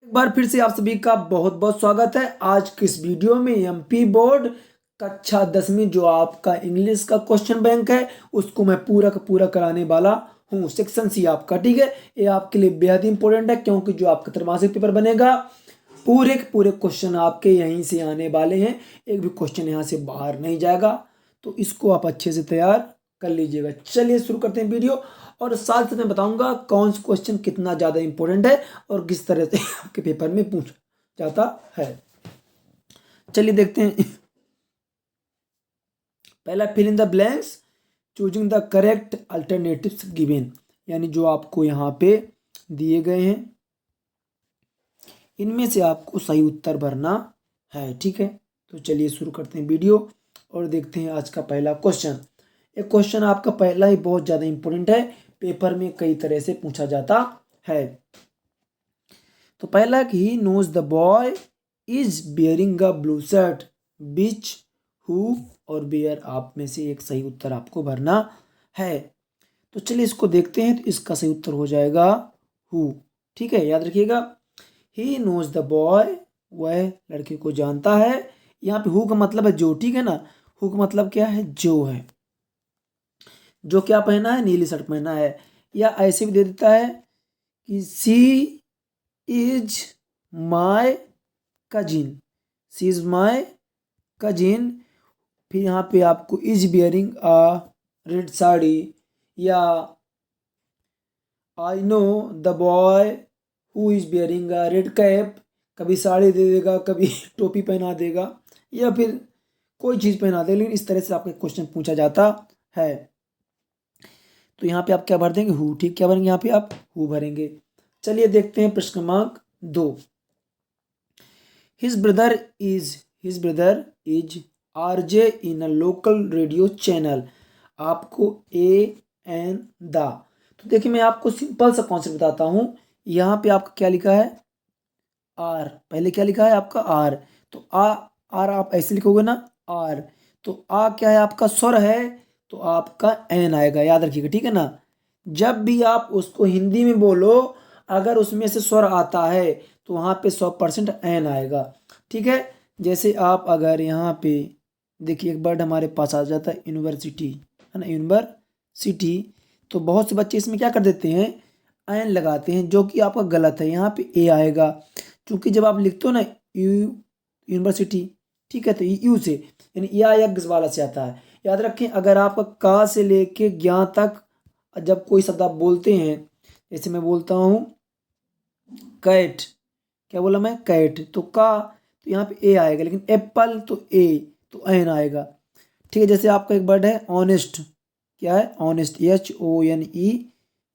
एक बार फिर से आप सभी का बहुत बहुत स्वागत है। आज की इस वीडियो में एमपी बोर्ड कक्षा 10वीं जो आपका इंग्लिश का क्वेश्चन बैंक है उसको मैं पूरा का पूरा कराने वाला हूँ। सेक्शन सी आपका, ठीक है। ये आपके लिए बेहद इंपॉर्टेंट है क्योंकि जो आपका त्रैमासिक पेपर बनेगा पूरे के पूरे क्वेश्चन आपके यहीं से आने वाले हैं। एक भी क्वेश्चन यहाँ से बाहर नहीं जाएगा, तो इसको आप अच्छे से तैयार कर लीजिएगा। चलिए शुरू करते हैं वीडियो, और साथ साथ मैं बताऊंगा कौन सा क्वेश्चन कितना ज़्यादा इंपॉर्टेंट है और किस तरह से आपके पेपर में पूछा जाता है। चलिए देखते हैं। पहला, fill in the blanks choosing the correct alternatives given, यानी जो आपको यहाँ पे दिए गए हैं इनमें से आपको सही उत्तर भरना है, ठीक है। तो चलिए शुरू करते हैं वीडियो और देखते हैं आज का पहला क्वेश्चन। एक क्वेश्चन आपका पहला ही बहुत ज़्यादा इंपॉर्टेंट है, पेपर में कई तरह से पूछा जाता है। तो पहला कि he knows the boy is bearing a blue shirt, बीच हु और बियर, आप में से एक सही उत्तर आपको भरना है। तो चलिए इसको देखते हैं। तो इसका सही उत्तर हो जाएगा हु, ठीक है, याद रखिएगा। ही नोज द बॉय, वह लड़के को जानता है। यहाँ पे हु का मतलब है जो, ठीक है ना। हु का मतलब क्या है, जो है। जो क्या पहना है, नीली शर्ट पहना है। या ऐसे भी दे देता है कि she is my cousin, she is my cousin. फिर यहाँ पे आपको is bearing a red sari, या I know the boy who is bearing a red cap. कभी साड़ी दे देगा, कभी टोपी पहना देगा, या फिर कोई चीज़ पहना देगा, लेकिन इस तरह से आपका क्वेश्चन पूछा जाता है। तो यहाँ पे आप क्या भर देंगे, हु, ठीक। क्या भरेंगे यहाँ पे आप, हु भरेंगे। चलिए देखते हैं प्रश्न क्रमांक 2। His brother is RJ in a local radio channel. आपको ए एन द, तो देखिए मैं आपको सिंपल सा कॉन्सेप्ट बताता हूँ। यहाँ पे आपका क्या लिखा है, आर। पहले क्या लिखा है आपका, आर। तो आर आप ऐसे लिखोगे ना, आर। तो आ क्या है आपका, स्वर है, तो आपका एन आएगा, याद रखिएगा, ठीक है ना। जब भी आप उसको हिंदी में बोलो, अगर उसमें से स्वर आता है तो वहाँ पे 100% एन आएगा, ठीक है। जैसे आप अगर यहाँ पे देखिए, एक वर्ड हमारे पास आ जाता है यूनिवर्सिटी, है ना, यूनिवर्सिटी। तो बहुत से बच्चे इसमें क्या कर देते हैं, एन लगाते हैं, जो कि आपका गलत है। यहाँ पे ए आएगा, क्योंकि जब आप लिखते हो ना यूनिवर्सिटी, ठीक है, तो यू से, यानी या यज्ञ वाला से आता है। याद रखें, अगर आपका का से लेके ज्ञा तक जब कोई शब्द आप बोलते हैं, जैसे मैं बोलता हूँ कैट, क्या बोला मैं, कैट, तो का, तो यहाँ पे ए आएगा, लेकिन एप्पल तो ए, तो एन आएगा, ठीक है। जैसे आपका एक वर्ड है ऑनेस्ट, क्या है, ऑनेस्ट,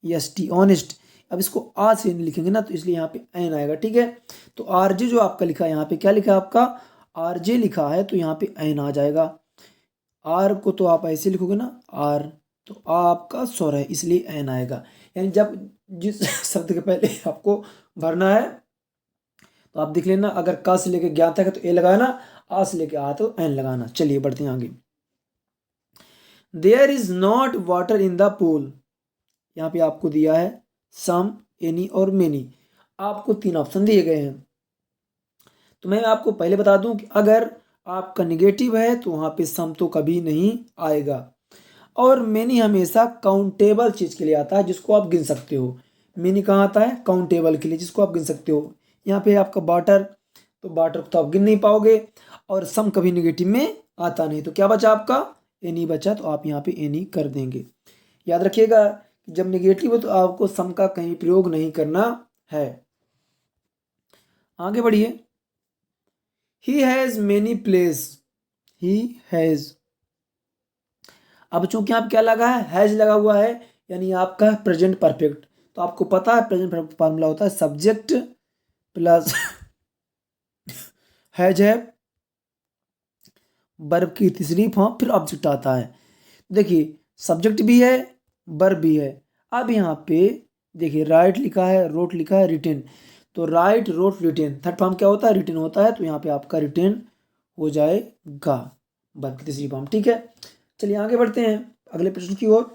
HONEST, ऑनेस्ट। अब इसको आ से लिखेंगे ना, तो इसलिए यहाँ पे एन आएगा, ठीक है। तो आरजे जो आपका लिखा है, यहाँ पे क्या लिखा है आपका, आरजे लिखा है, तो यहाँ पे एन आ जाएगा। आर को तो आप ऐसे लिखोगे ना, आर, तो आ आपका स्वर है, इसलिए एन आएगा। यानी जब जिस शब्द के पहले आपको भरना है, तो आप देख लेना, अगर का से लेके ज्ञात है तो ए लगाना, आ से लेके आ तो एन लगाना। चलिए बढ़ते हैं आगे। There is not water in the pool, यहाँ पे आपको दिया है सम, एनी और मेनी। आपको 3 ऑप्शन दिए गए हैं। तो मैं आपको पहले बता दूं कि अगर आपका निगेटिव है तो वहां पे सम तो कभी नहीं आएगा, और मेनी हमेशा काउंटेबल चीज के लिए आता है, जिसको आप गिन सकते हो। मेनी कहाँ आता है, काउंटेबल के लिए, जिसको आप गिन सकते हो। यहाँ पे आपका वाटर, तो वाटर को तो आप गिन नहीं पाओगे, और सम कभी निगेटिव में आता नहीं। तो क्या बचा आपका, एनी बचा, तो आप यहाँ पे एनी कर देंगे। याद रखिएगा कि जब निगेटिव हो तो आपको सम का कहीं प्रयोग नहीं करना है। आगे बढ़िए। He has many place, he has. अब चूंकि आप क्या लगा हैज लगा हुआ है, यानी आपका प्रेजेंट परफेक्ट। तो आपको पता है प्रेजेंट परफेक्ट फॉर्मूला होता है सब्जेक्ट प्लस हैज है, वर्ब की तीसरी फॉर्म, फिर ऑब्जेक्ट आता है। देखिए सब्जेक्ट भी है, वर्ब भी है। अब यहाँ पे देखिए राइट लिखा है, रोट लिखा है, रिटेन। तो write, wrote, written, third form क्या होता है, रिटेन होता है। तो यहाँ पे आपका रिटेन हो जाएगा, वर्ब की तीसरी फॉर्म, ठीक है। चलिए आगे बढ़ते हैं अगले प्रश्न की ओर।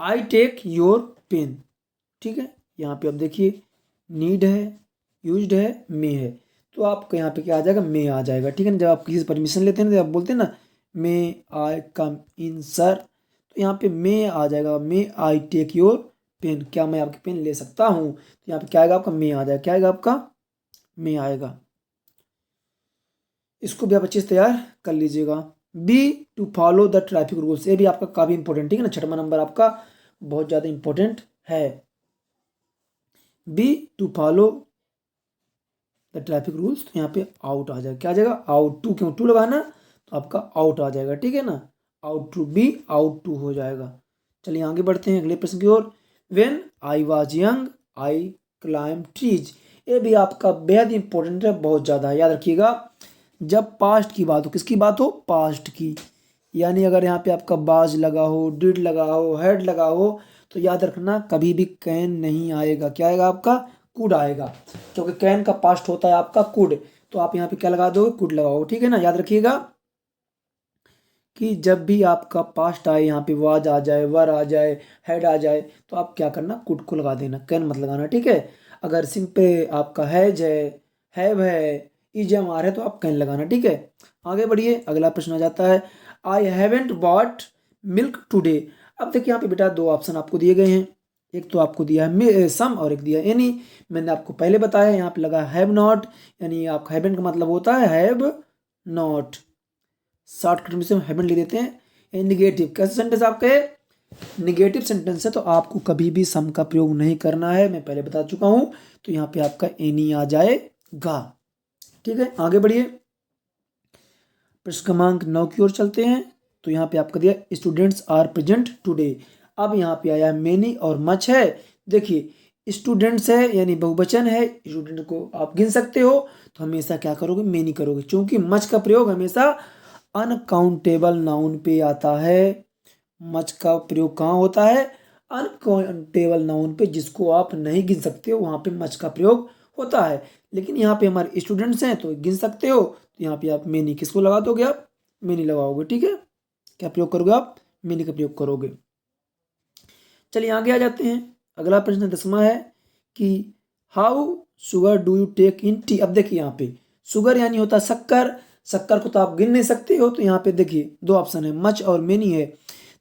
आई टेक योर पेन, ठीक है। यहाँ पे अब देखिए नीड है, यूज्ड है, मे है। तो आपका यहाँ पे क्या आ जाएगा, मे आ जाएगा। ठीक है ना, जब आप किसी से परमिशन लेते हैं ना, जब आप बोलते हैं ना मे आई कम इन सर, तो यहाँ पे मे आ जाएगा, मे आई टेक योर पेन, क्या मैं आपकी पेन ले सकता हूँ। तो यहाँ पे क्या आएगा आपका, मे आ जाएगा। क्या आएगा आपका, मे आएगा। इसको भी आप अच्छे से तैयार कर लीजिएगा। Be, to follow the traffic rules, ये भी आपका काफ़ी इंपॉर्टेंट, ठीक है ना, 6वां नंबर आपका बहुत ज़्यादा इंपॉर्टेंट है। Be, to follow the traffic rules, तो यहाँ पे आउट आ जाएगा। क्या आ जाएगा, आउट टू, क्यों टू लगाना, तो आपका आउट आ जाएगा। ठीक है ना, ought to, be ought to हो जाएगा। चलिए आगे बढ़ते हैं अगले प्रश्न की ओर। When I was young I climb trees, ये भी आपका बेहद इंपॉर्टेंट है, बहुत ज़्यादा याद रखिएगा। जब पास्ट की बात हो, किसकी बात हो, पास्ट की, यानी अगर यहाँ पे आपका बाज लगा हो, डिड लगा हो, हेड लगा हो, तो याद रखना कभी भी कैन नहीं आएगा। क्या आएगा आपका, कुड आएगा, क्योंकि कैन का पास्ट होता है आपका कुड। तो आप यहाँ पे क्या लगा दोगे, कुड लगाओ। ठीक है ना, याद रखिएगा कि जब भी आपका पास्ट आए, यहाँ पे वाज आ जाए, वर आ जाए, हेड आ जाए, तो आप क्या करना, कुड को लगा देना, कैन मत लगाना। ठीक है, अगर सिंपल आपका हैज है, हैव है, इज एम आर है, तो आप कैन लगाना। ठीक है, आगे बढ़िए, अगला प्रश्न आ जाता है। I haven't bought milk today. अब देखिए यहाँ पे बेटा दो ऑप्शन आपको दिए गए हैं, एक तो आपको दिया है सम और एक दिया है एनी। मैंने आपको पहले बताया, यहाँ पे लगा हैव नॉट, यानी आपका हैवेंट का मतलब होता है हैव नॉट, शॉर्टकट में से हम हैवेंट ले देते हैं। ये निगेटिव कैसे सेंटेंस आपके, निगेटिव सेंटेंस है, तो आपको कभी भी सम का प्रयोग नहीं करना है, मैं पहले बता चुका हूं। तो यहाँ पे आपका एनी आ जाएगा। ठीक है, आगे बढ़िए, प्रश्न क्रमांक 9 की ओर चलते हैं। तो यहाँ पे आपका दिया स्टूडेंट्स आर प्रेजेंट टुडे। अब यहाँ पे आया मेनी और मच है। देखिए स्टूडेंट्स है यानी बहुवचन है, स्टूडेंट को आप गिन सकते हो, तो हमेशा क्या करोगे, मेनी करोगे, क्योंकि मच का प्रयोग हमेशा अनकाउंटेबल नाउन पे आता है। मच का प्रयोग कहाँ होता है, अनकाउंटेबल नाउन पे, जिसको आप नहीं गिन सकते हो वहां पे मच का प्रयोग होता है। लेकिन यहाँ पे हमारे स्टूडेंट्स हैं तो गिन सकते हो, तो यहाँ पे आप मेनी किसको लगा दोगे, आप मेनी लगाओगे। ठीक है, क्या प्रयोग करोगे आप, मेनी का प्रयोग करोगे। चलिए आगे आ जाते हैं, अगला प्रश्न 10वां है कि how sugar do you take in tea. अब देखिए यहाँ पे शुगर यानी होता है शक्कर, शक्कर को तो आप गिन नहीं सकते हो, तो यहाँ पे देखिए दो ऑप्शन है, मच और मेनी है।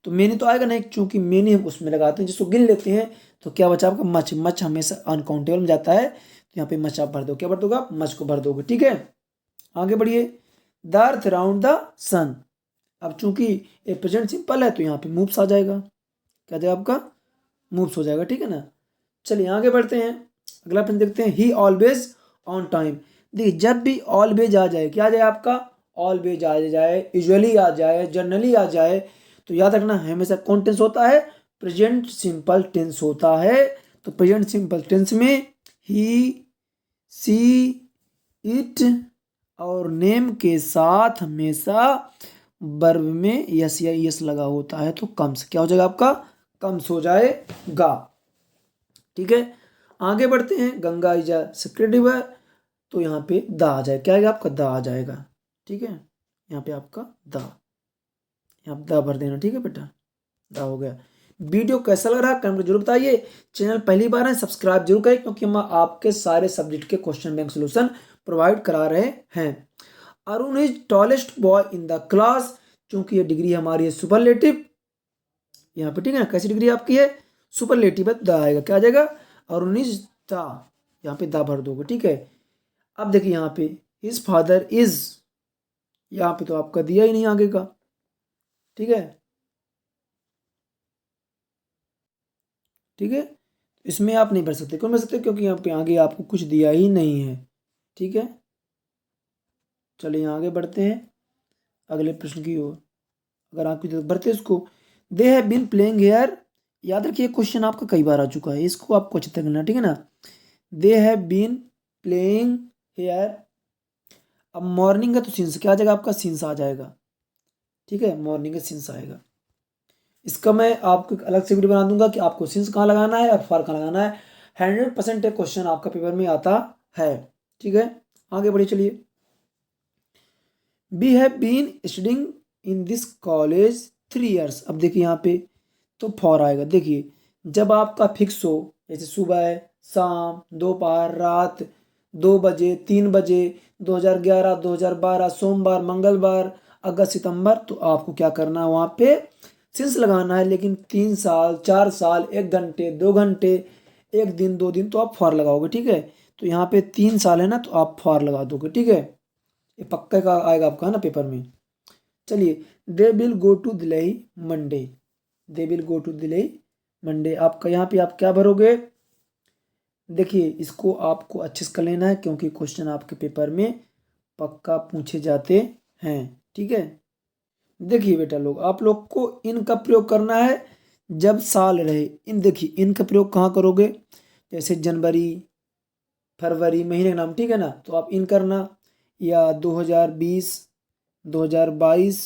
तो मेनी तो आएगा नहीं, क्योंकि मेनी हम उसमें लगाते हैं जिसको गिन लेते हैं। तो क्या बचा आपका, मच, मच हमेशा अनकाउंटेबल में जाता है, तो यहाँ पे मच आप भर दो, क्या भर दोगे आप, मच को भर दोगे। ठीक है, आगे बढ़िए, द अर्थ अराउंड द सन। अब चूंकि ये प्रेजेंट सिंपल है, तो यहाँ पे मूव्स आ जाएगा, क्या जाएगा आपका, मूव्स हो जाएगा। ठीक है ना, चलिए आगे बढ़ते हैं, अगला प्रश्न देखते हैं। ही ऑलवेज ऑन टाइम। देखिए जब भी ऑलवेज आ जाए, क्या आ जाए आपका, ऑलवेज आ जाए, यूजुअली आ जाए, जनरली आ जाए, तो याद रखना हमेशा कौन टेंस होता है, प्रेजेंट सिंपल टेंस होता है। तो प्रेजेंट सिंपल टेंस में ही, सी, इट और नेम के साथ हमेशा वर्ब में यस या यस लगा होता है, तो कम्स, क्या हो जाएगा आपका, कम्स हो जाएगा। ठीक है, आगे बढ़ते हैं, Ganga is a sacred river, तो यहाँ पे द आ जाएगा, क्या आएगा आपका, द आ जाएगा। ठीक है, यहाँ पे आपका द, यहाँ पे द भर देना। ठीक है बेटा, द हो गया। वीडियो कैसा लग रहा है कमेंट में जरूर बताइए। चैनल पहली बार है सब्सक्राइब जरूर करें, क्योंकि हम आपके सारे सब्जेक्ट के क्वेश्चन बैंक सोल्यूशन प्रोवाइड करा रहे हैं। Arun is tallest boy in the class, क्योंकि ये डिग्री हमारी है सुपरलेटिव, यहाँ पे ठीक है, कैसी डिग्री आपकी है, सुपरलेटिव है, द आएगा, क्या आ जाएगा, अरुण इज द, यहाँ पे द भर दोगे। ठीक है, अब देखिए यहाँ पे हिज फादर इज, यहाँ पे तो आपका दिया ही नहीं आगे का। ठीक है, ठीक है, इसमें आप नहीं भर सकते, क्यों भर सकते, क्योंकि यहाँ पे आगे आपको कुछ दिया ही नहीं है। ठीक है, चलिए आगे बढ़ते हैं अगले प्रश्न की ओर, अगर आपकी तरफ बढ़ते इसको। They have been playing here, याद रखिए क्वेश्चन आपका कई बार आ चुका है, इसको आपको अच्छी तरह करना। ठीक है ना, they have been playing here, अब मॉर्निंग है तो सिंस, क्या आ जाएगा आपका, सिंस आ जाएगा। ठीक है, मॉर्निंग है सिंस आएगा। इसका मैं आपको एक अलग से वीडियो बना दूंगा कि आपको सिंस कहाँ लगाना है और फॉर कहाँ लगाना है। 100% एक क्वेश्चन आपका पेपर में आता है। ठीक है, आगे बढ़िए, चलिए। We have been studying in this college 3 years। अब देखिए यहाँ पे तो फॉर आएगा। देखिए जब आपका फिक्स हो, जैसे सुबह है, शाम, दोपहर, रात, 2 बजे, 3 बजे, 2011, 2012, सोमवार, मंगलवार, अगस्त, सितंबर। तो आपको क्या करना है, वहाँ पे सिंस लगाना है। लेकिन 3 साल, 4 साल, 1 घंटे, 2 घंटे, 1 दिन, 2 दिन, तो आप फॉर लगाओगे। ठीक है, तो यहाँ पे 3 साल है ना, तो आप फॉर लगा दोगे। ठीक है, ये पक्का का आएगा आपका, है ना, पेपर में। चलिए, they will go to Delhi Monday. They will go to Delhi Monday, आपका यहाँ पे आप क्या भरोगे। देखिए, इसको आपको अच्छे से कर लेना है, क्योंकि क्वेश्चन आपके पेपर में पक्का पूछे जाते हैं। ठीक है, देखिए बेटा लोग, आप लोग को इन का प्रयोग करना है जब साल रहे। इन देखिए, इनका प्रयोग कहाँ करोगे, जैसे जनवरी, फरवरी, महीने का नाम। ठीक है ना, तो आप इन करना, या 2020, 2022,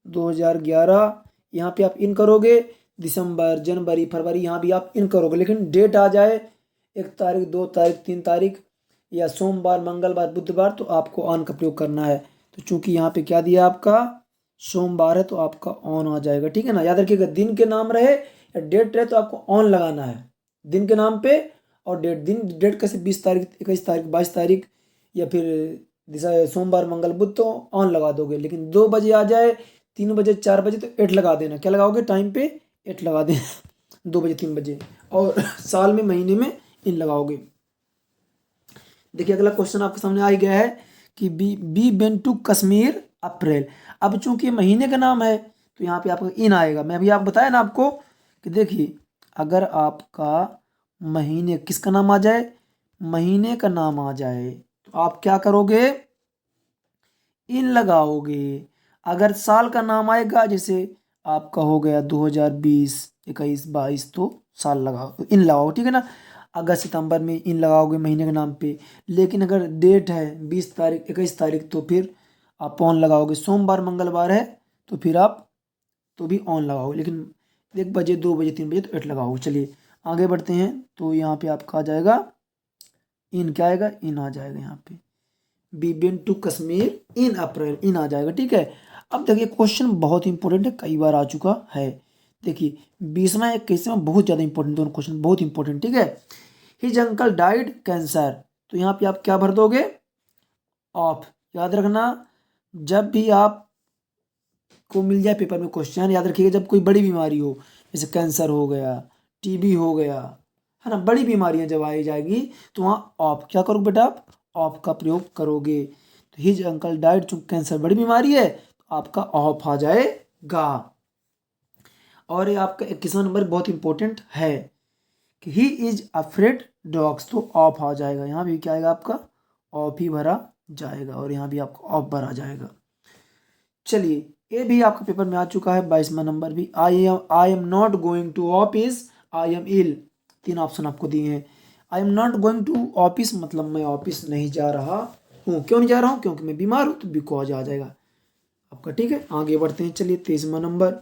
2011, यहाँ पे आप इन करोगे। दिसंबर, जनवरी, फरवरी, यहाँ भी आप इन करोगे। लेकिन डेट आ जाए 1 तारीख, 2 तारीख, 3 तारीख, या सोमवार, मंगलवार, बुधवार, तो आपको ऑन का प्रयोग करना है। तो चूंकि यहाँ पे क्या दिया आपका, सोमवार है, तो आपका ऑन आ जाएगा। ठीक है ना, याद रखिएगा, दिन के नाम रहे या डेट रहे तो आपको ऑन लगाना है दिन के नाम पे। और डेट कैसे, 20 तारीख, 21 तारीख, 22 तारीख, या फिर सोमवार, मंगल, बुध, तो ऑन लगा दोगे। लेकिन 2 बजे आ जाए, 3 बजे, 4 बजे, तो 8 लगा देना। क्या लगाओगे, टाइम पे 8 लगा देना। 2 बजे, 3 बजे, और साल में, महीने में इन लगाओगे। देखिए, अगला क्वेश्चन आपके सामने आ गया है कि बी बेन टू कश्मीर अप्रैल। अब चूंकि महीने का नाम है, तो यहाँ पे आपका इन आएगा। मैं अभी आप बताया ना आपको कि देखिए, अगर आपका महीने किसका नाम आ जाए, महीने का नाम आ जाए, तो आप क्या करोगे, इन लगाओगे। अगर साल का नाम आएगा, जैसे आपका हो गया 2020, 21, 22, तो साल लगाओ, इन लगाओ। ठीक है ना, अगस्त, सितंबर में इन लगाओगे महीने के नाम पे। लेकिन अगर डेट है 20 तारीख, 21 तारीख, तो फिर आप ऑन लगाओगे। सोमवार, मंगलवार है, तो फिर आप तो भी ऑन लगाओगे। लेकिन 1 बजे, 2 बजे, 3 बजे, तो 8 लगाओगे। चलिए आगे बढ़ते हैं। तो यहाँ पे आपका आ जाएगा इन, क्या आएगा, इन आ जाएगा यहाँ पे। बी बेन टू कश्मीर इन अप्रैल, इन आ जाएगा। ठीक है, अब देखिए, क्वेश्चन बहुत इंपॉर्टेंट है, कई बार आ चुका है। देखिए, 20वां, 21वां बहुत ज़्यादा इंपॉर्टेंट, दोनों क्वेश्चन बहुत इंपॉर्टेंट। ठीक है, हिज अंकल डाइड कैंसर, तो यहाँ पे आप क्या भर दोगे, ऑफ। याद रखना, जब भी आप को मिल जाए पेपर में क्वेश्चन, याद रखिएगा, जब कोई बड़ी बीमारी हो, जैसे कैंसर हो गया, टीबी हो गया, है ना, बड़ी बीमारियां जब आई जाएगी, तो वहाँ ऑफ क्या करोगे बेटा, आप ऑफ का प्रयोग करोगे। तो हिज अंकल डाइड, चूंकि कैंसर बड़ी बीमारी है, तो आपका ऑफ आ जाएगा। और ये आपका 21वां नंबर बहुत इंपॉर्टेंट है कि ही इज अफ्रेड डॉग्स, तो ऑफ आ जाएगा। यहाँ भी क्या आएगा आपका, ऑफ ही भरा जाएगा, और यहाँ भी आपका ऑफ भरा जाएगा। चलिए, ये भी आपका पेपर में आ चुका है, 22वां नंबर भी। I am not going to office, I am ill. 3 option आपको दिए हैं। I am not going to office मतलब मैं ऑफिस नहीं जा रहा हूँ। क्यों नहीं जा रहा हूँ, क्योंकि मैं बीमार हूँ, तो बिकॉज आ जाएगा आपका। ठीक है, आगे बढ़ते हैं। चलिए, 23वां नंबर।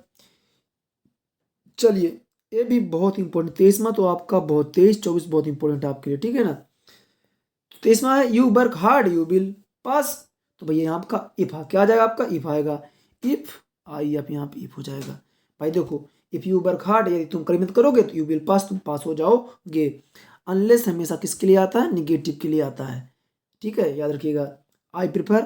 चलिए, ये भी बहुत इंपॉर्टेंट, 23वां तो आपका बहुत, 23, 24 बहुत इंपॉर्टेंट है आपके लिए। ठीक है ना, 23वां है, you work hard you will pass. तो भैया यहाँ आपका इफ क्या आ जाएगा, आपका इफ आएगा। इफ आई, आप यहाँ पे इफ हो जाएगा। भाई देखो, इफ यू वर्क हार्ड, यदि तुम मेहनत करोगे, तो यू विल पास, तुम पास हो जाओगे। अनलेस हमेशा किसके लिए आता है, निगेटिव के लिए आता है। ठीक है, याद रखिएगा। आई प्रिफर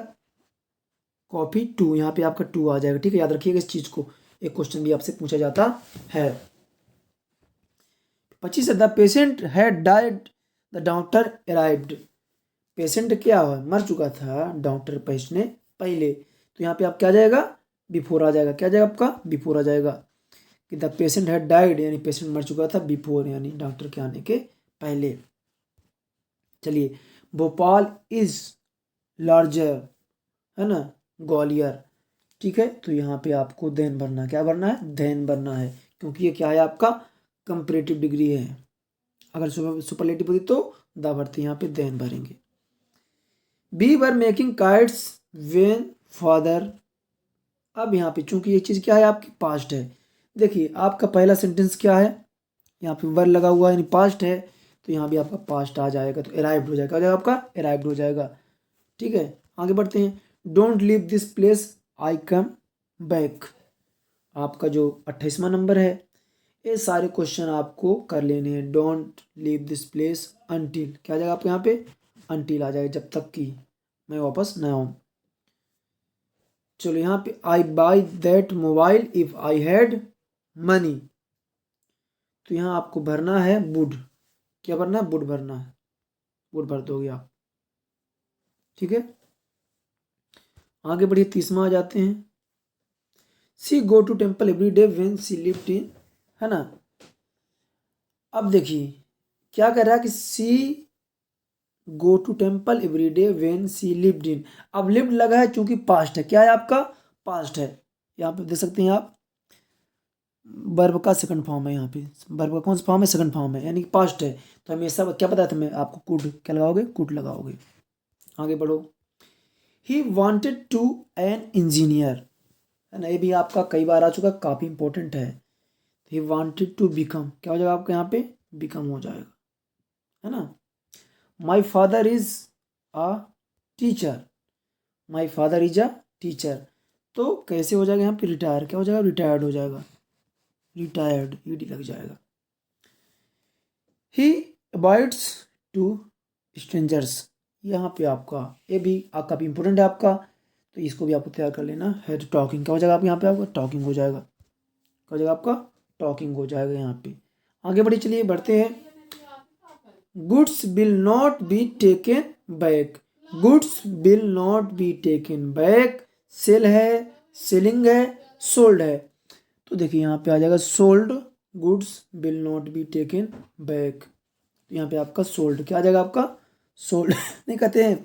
कॉफी टू, यहाँ पे आपका टू आ जाएगा। ठीक है, याद रखिएगा इस चीज को, एक क्वेश्चन भी आपसे पूछा जाता है। 25 the patient had died, the doctor arrived. Patient क्या हुआ, मर चुका था, डॉक्टर पहुंचने पहले। तो यहाँ पे आप क्या आ जाएगा, बिफोर आ जाएगा। क्या आ जाएगा आपका, बिफोर आ जाएगा। कि द पेशेंट हैड डाइड, यानी पेशेंट मर चुका था, बिफोर यानी डॉक्टर के आने के पहले। चलिए, भोपाल इज लार्जर, है ना, ग्वालियर। ठीक है, तो यहाँ पे आपको देन भरना, क्या भरना है, देन भरना है, क्योंकि ये क्या है आपका कंपैरेटिव डिग्री है। अगर सुपरलेटिव होती तो द भरते, यहाँ पे देन भरेंगे। We were making kites when father. अब यहाँ पे चूंकि ये चीज़ क्या है, आपकी पास्ट है। देखिए, आपका पहला सेंटेंस क्या है, यहाँ पे वर लगा हुआ है, यानी पास्ट है, तो यहाँ भी आपका पास्ट आ जाएगा, तो अराइव्ड हो जाएगा। क्या आपका अराइव्ड हो जाएगा। ठीक है, आगे बढ़ते हैं। Don't leave this place, I come back. आपका जो 28वां नंबर है, ये सारे क्वेश्चन आपको कर लेने हैं। Don't leave this place until, क्या आ जाएगा आपको यहाँ पे, अनटिल आ जाएगा, जब तक कि मैं वापस न आऊँ। चलो यहाँ पे I buy that mobile if I had money, तो यहाँ आपको भरना है वुड, क्या भरना है, वुड भरना है, वुड भर दोगे आप। ठीक है, आगे बढ़िए, तीसरा आ जाते हैं। She go to temple every day when she lived in, है ना। अब देखिए क्या कर रहा है कि she go to temple every day when she lived in, अब लिव्ड लगा है चूंकि पास्ट है, क्या है आपका, पास्ट है। यहाँ पे देख सकते हैं आप, वर्ब का सेकंड फॉर्म है, यहाँ पे वर्ब का कौन सा फॉर्म है, सेकंड फॉर्म है, यानी कि पास्ट है। तो हमेशा क्या बताया था मैं आपको, कुड, क्या लगाओगे, कुड लगाओगे। आगे बढ़ो। He wanted to an engineer, है ना, ये भी आपका कई बार आ चुका, काफ़ी इंपॉर्टेंट है। ही वॉन्टेड टू बिकम, क्या हो जाएगा आपका यहाँ पे, बिकम हो जाएगा, है ना। My father is a teacher, my father is a teacher, तो कैसे हो जाएगा यहाँ पे, रिटायर, क्या हो जाएगा, रिटायर्ड हो जाएगा, रिटायर्ड ईडी लग जाएगा। ही अवॉइड्स टू स्ट्रेंजर्स, यहाँ पे आपका ये भी काफ़ी इंपॉर्टेंट है आपका, तो इसको भी आपको तैयार कर लेना है। टॉकिंग, क्या हो जाएगा आप यहाँ पे, आपका टॉकिंग हो जाएगा, क्या हो जाएगा आपका, टॉकिंग हो जाएगा यहाँ पे। आगे बढ़ी, चलिए बढ़ते हैं। Goods will not be taken back, goods will not be taken back, sale है, सेलिंग है, सोल्ड है, तो देखिए यहाँ पे आ जाएगा sold, goods will not be taken back, तो यहाँ पे आपका सोल्ड, क्या आ जाएगा आपका, सोल्ड नहीं कहते हैं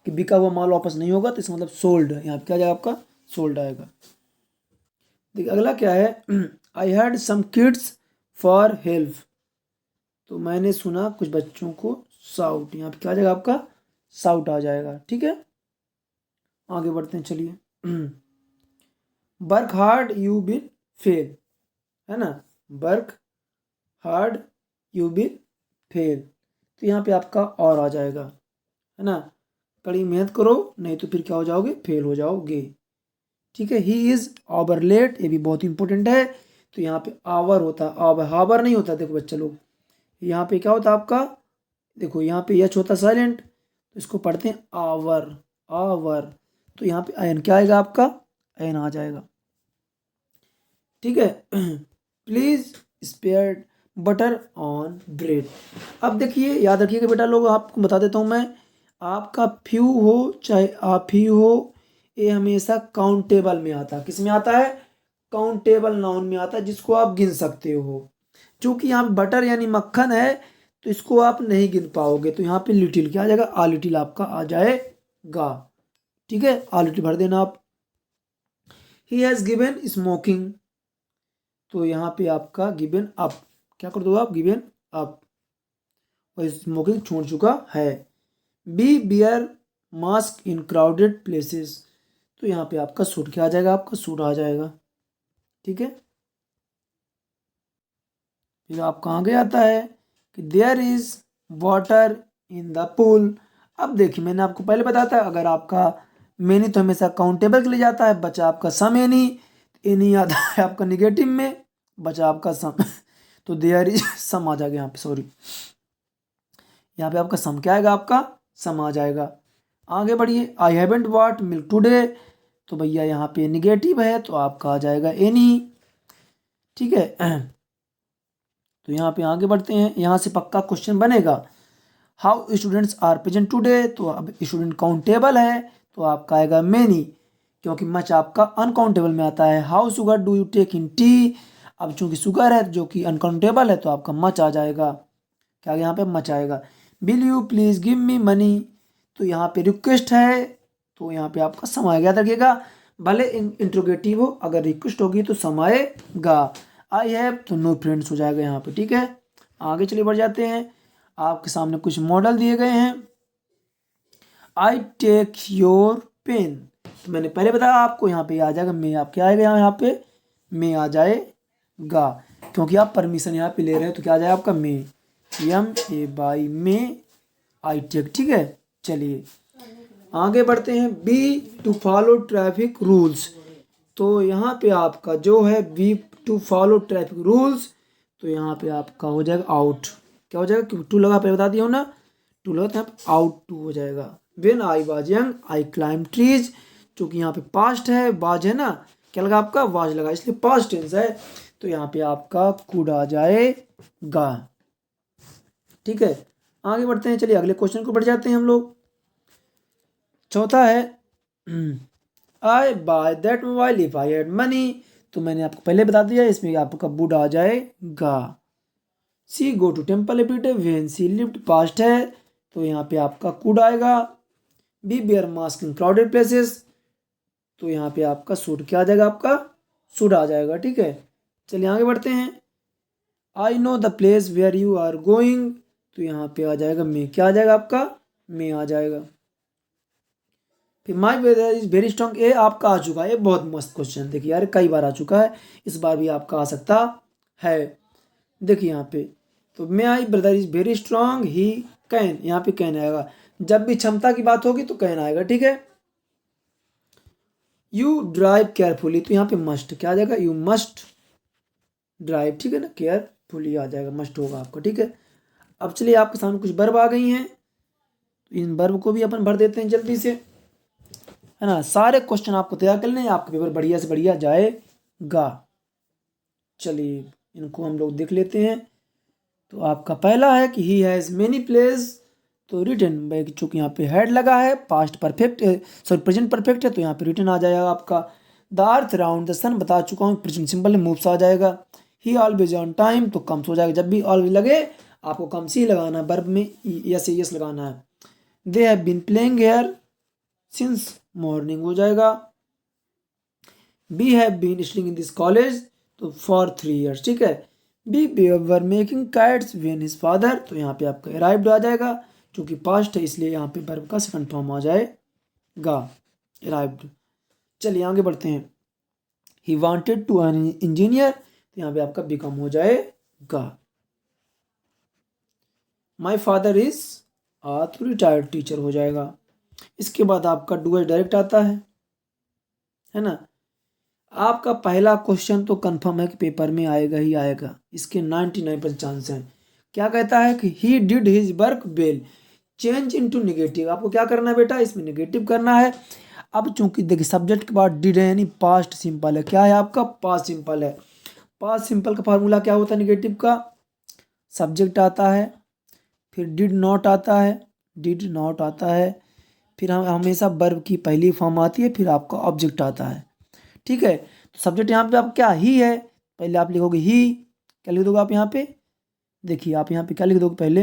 कि बिका हुआ माल वापस नहीं होगा, तो इसका मतलब सोल्ड, यहाँ पे क्या आ जाएगा आपका, सोल्ड आएगा। देखिए अगला क्या है, I had some kids for help, तो मैंने सुना कुछ बच्चों को साउट, यहाँ पे क्या आ जाएगा आपका, साउट आ जाएगा। ठीक है, आगे बढ़ते हैं, चलिए। Work hard you will fail, है ना, work hard you will fail, तो यहाँ पे आपका और आ जाएगा, है ना, कड़ी मेहनत करो नहीं तो फिर क्या हो जाओगे, फेल हो जाओगे। ठीक है, ही इज़ आवर लेट, ये भी बहुत इंपॉर्टेंट है, तो यहाँ पे आवर होता है, आवर हावर नहीं होता, देखो बच्चे लोग, यहाँ पे क्या होता है आपका, देखो यहाँ पे यच होता साइलेंट, तो इसको पढ़ते हैं आवर, आवर, तो यहाँ पे आयन क्या आएगा आपका, आयन आ जाएगा। ठीक है, please spare butter on bread, अब देखिए याद रखिएगा बेटा लोग, आपको बता देता हूँ मैं, आपका फ्यू हो चाहे आप ही हो, ये हमेशा काउंटेबल में आता है, किस में आता है, काउंटेबल नाउन में आता है, जिसको आप गिन सकते हो। चूंकि यहाँ पे बटर यानी मक्खन है, तो इसको आप नहीं गिन पाओगे, तो यहाँ पे लिटिल क्या आ जाएगा, आ लिटिल आपका आ जाएगा। ठीक है, आ लिटिल भर देना आप। ही हैज़ गिवन स्मोकिंग, तो यहाँ पे आपका गिवन अप, क्या कर दो आप, गिवन अप, और स्मोकिंग छोड़ चुका है। B bear mask in crowded places, तो यहाँ पे आपका सूट क्या आ जाएगा, आपका सूट आ जाएगा। ठीक है, फिर आपका आगे आता है कि there is water in the pool, अब देखिए मैंने आपको पहले बताया था, अगर आपका मेनी तो हमेशा काउंटेबल के लिए जाता है, बचा आपका सम एनी, एनी आता है आपका निगेटिव में, बचा आपका सम तो देयर इज सम आ जाएगा यहाँ पे, सॉरी, यहाँ पे आपका सम क्या आएगा, आपका सम आ जाएगा। आगे बढ़िए, I haven't what milk today, तो भैया यहाँ पे निगेटिव है, तो आपका आ जाएगा एनी। ठीक है, तो यहाँ पे आगे बढ़ते हैं, यहाँ से पक्का क्वेश्चन बनेगा। How students are present today, तो अब स्टूडेंट काउंटेबल है, तो आपका आएगा मेनी, क्योंकि मच आपका अनकाउंटेबल में आता है। How sugar do you take in tea, अब चूंकि शुगर है जो कि अनकाउंटेबल है, तो आपका मच आ जाएगा, क्या यहाँ पे मच आएगा। Will you please give me money, तो यहाँ पे रिक्वेस्ट है, तो यहाँ पे आपका सम आएगा, याद रखिएगा, भले इंट्रोगेटिव हो, अगर रिक्वेस्ट होगी तो सम आएगा। आई हैव, तो नो फ्रेंड्स हो जाएगा यहाँ पे। ठीक है, आगे चलिए बढ़ जाते हैं, आपके सामने कुछ मॉडल दिए गए हैं। आई टेक योर पेन, तो मैंने पहले बताया आपको, यहाँ पे आ जाएगा मे, आप क्या आएगा यहाँ पे मे आ जाएगा, क्योंकि आप परमिशन यहाँ पे ले रहे हो, तो क्या आ जाएगा आपका may, M A by may, I take. ठीक है, चलिए आगे बढ़ते हैं। Be to follow traffic rules, तो यहाँ पे आपका जो है be to follow traffic rules, तो यहाँ पे आपका हो जाएगा आउट। क्या हो जाएगा, क्योंकि टू लगा पहले बता दिया हूँ ना, टू लगा तो यहाँ पे आउट टू हो जाएगा। When I was young I climb trees, चूंकि यहाँ पे पास्ट है, वाज है ना, क्या लगा आपका, वाज लगा, इसलिए पास्ट टेंस है, तो यहाँ पे आपका कुड आ जाएगा। ठीक है, आगे बढ़ते हैं, चलिए अगले क्वेश्चन को बढ़ जाते हैं हम लोग। चौथा है I buy that mobile if I had money, तो मैंने आपको पहले बता दिया, इसमें आपका वुड आ जाएगा। She go to temple every day when she lived, past है, तो यहाँ पे आपका कुड आएगा। Be bear mask in crowded places, तो यहाँ पे आपका शुड क्या आ जाएगा, आपका शुड आ जाएगा। ठीक है, चलिए आगे बढ़ते हैं। I know the place where you are going, तो यहाँ पे आ जाएगा मे, क्या आ जाएगा आपका, मे आ जाएगा। फिर माई वेदर इज वेरी स्ट्रॉन्ग, ये आपका आ चुका है, ये बहुत मस्त क्वेश्चन, देखिए यार कई बार आ चुका है, इस बार भी आपका आ सकता है। देखिए यहाँ पे, तो may I brother is very strong he can, यहाँ पे कैन आएगा, जब भी क्षमता की बात होगी तो कैन आएगा। ठीक है, यू ड्राइव केयरफुली, तो यहाँ पे मस्ट क्या आ जाएगा, यू मस्ट ड्राइव, ठीक है ना, केयरफुली आ जाएगा, मस्ट होगा आपका। ठीक है, अब चलिए आपके सामने कुछ वर्ब आ गई हैं, तो इन वर्ब को भी अपन भर देते हैं जल्दी से, है ना। सारे क्वेश्चन आपको तैयार कर लें, आपका पेपर बढ़िया से बढ़िया जाएगा। चलिए इनको हम लोग देख लेते हैं। तो आपका पहला है कि ही हैज़ मेनी प्लेस, तो रिटन बाई, चूंकि यहाँ पे हैड लगा है, past perfect sorry present perfect है, तो यहाँ पे रिटन आ जाएगा आपका। द अर्थ राउंड द सन बता चुका हूँ, प्रेजेंट सिंपल में मूव्स आ जाएगा। ही ऑलवेज ऑन टाइम, तो कम्स हो जाएगा, जब भी ऑलवेज लगे आपको कम्स ही लगाना है, वर्ब में यस यस लगाना है। They have been playing here since morning हो जाएगा। We have been studying in this college, तो फॉर 3 years। ठीक है, we were making kites when his father, तो यहाँ पे आपका अराइव्ड आ जाएगा, क्योंकि पास्ट है इसलिए यहाँ पे वर्ब का सेकंड फॉर्म आ जाएगा, अराइव्ड। चलिए आगे बढ़ते हैं। He wanted to an engineer, तो यहाँ पे आपका बिकम हो जाएगा। माई फादर इज आ, तो रिटायर्ड टीचर हो जाएगा। इसके बाद आपका डूएस डायरेक्ट आता है ना। आपका पहला क्वेश्चन तो कंफर्म है कि पेपर में आएगा ही आएगा, इसके 99% चांस हैं। क्या कहता है कि he did his work well, change into negative, आपको क्या करना है बेटा, इसमें नेगेटिव करना है। अब चूंकि देखिए सब्जेक्ट के बाद डिड है यानी पास्ट सिंपल है, क्या है आपका, पास्ट सिंपल है। पास्ट सिंपल का फार्मूला क्या होता है नेगेटिव का, सब्जेक्ट आता है, फिर डिड नॉट आता है, डिड नॉट आता है, फिर हम हमेशा वर्ब की पहली फॉर्म आती है, फिर आपका ऑब्जेक्ट आता है। ठीक है, तो सब्जेक्ट यहाँ पे आप क्या, ही है, पहले आप लिखोगे ही, क्या लिख दोगे आप यहाँ पे, देखिए आप यहाँ पे क्या लिख दोगे, पहले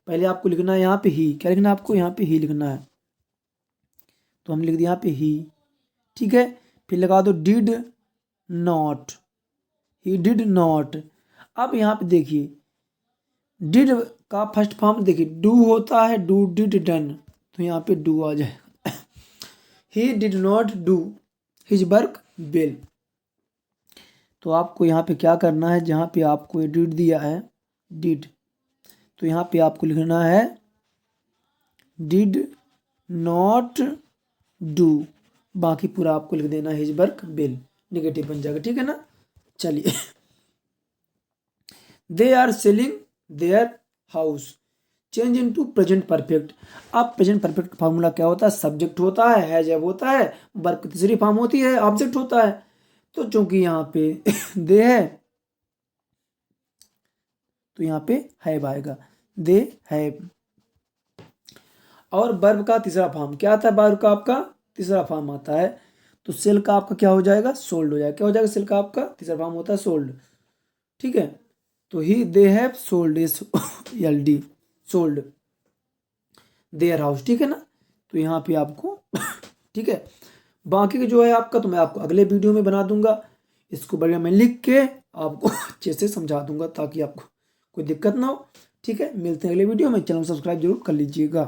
पहले आपको लिखना है यहाँ पे ही, क्या लिखना है आपको, यहाँ पे ही लिखना है, तो हम लिख दिए यहाँ पे ही। ठीक है, फिर लगा दो did not, he did not. अब यहाँ पे देखिए डिड का फर्स्ट फॉर्म देखिए डू होता है, डू डिड डन, तो यहाँ पे डू आ जाएगा। He did not do his work well, तो आपको यहाँ पे क्या करना है, जहाँ पे आपको डिड दिया है डिड, तो यहाँ पे आपको लिखना है डिड नॉट डू, बाकी पूरा आपको लिख देना हिज वर्क वेल, नेगेटिव बन जाएगा। ठीक है ना, चलिए they are selling their house, change into present perfect. अब प्रेजेंट परफेक्ट फार्मूला क्या होता है, सब्जेक्ट होता है जब होता है, वर्ब की तीसरी फॉर्म होती है, ऑब्जेक्ट होता है, तो चूंकि यहाँ पे दे है तो यहाँ पे हैव आएगा, दे हैव। और वर्ब का तीसरा फॉर्म क्या आता है, वर्ब का आपका तीसरा फॉर्म आता है, तो सेल का आपका क्या हो जाएगा, सोल्ड हो जाएगा। क्या हो जाएगा, सेल का आपका तीसरा फॉर्म होता है सोल्ड। ठीक है, तो he they have sold is L D, sold their house. ठीक है ना, तो यहाँ पे आपको ठीक है, बाकी के जो है आपका तो मैं आपको अगले वीडियो में बना दूंगा, इसको बढ़िया मैं लिख के आपको अच्छे से समझा दूंगा ताकि आपको कोई दिक्कत ना हो। ठीक है, मिलते हैं अगले वीडियो में, चैनल सब्सक्राइब जरूर कर लीजिएगा।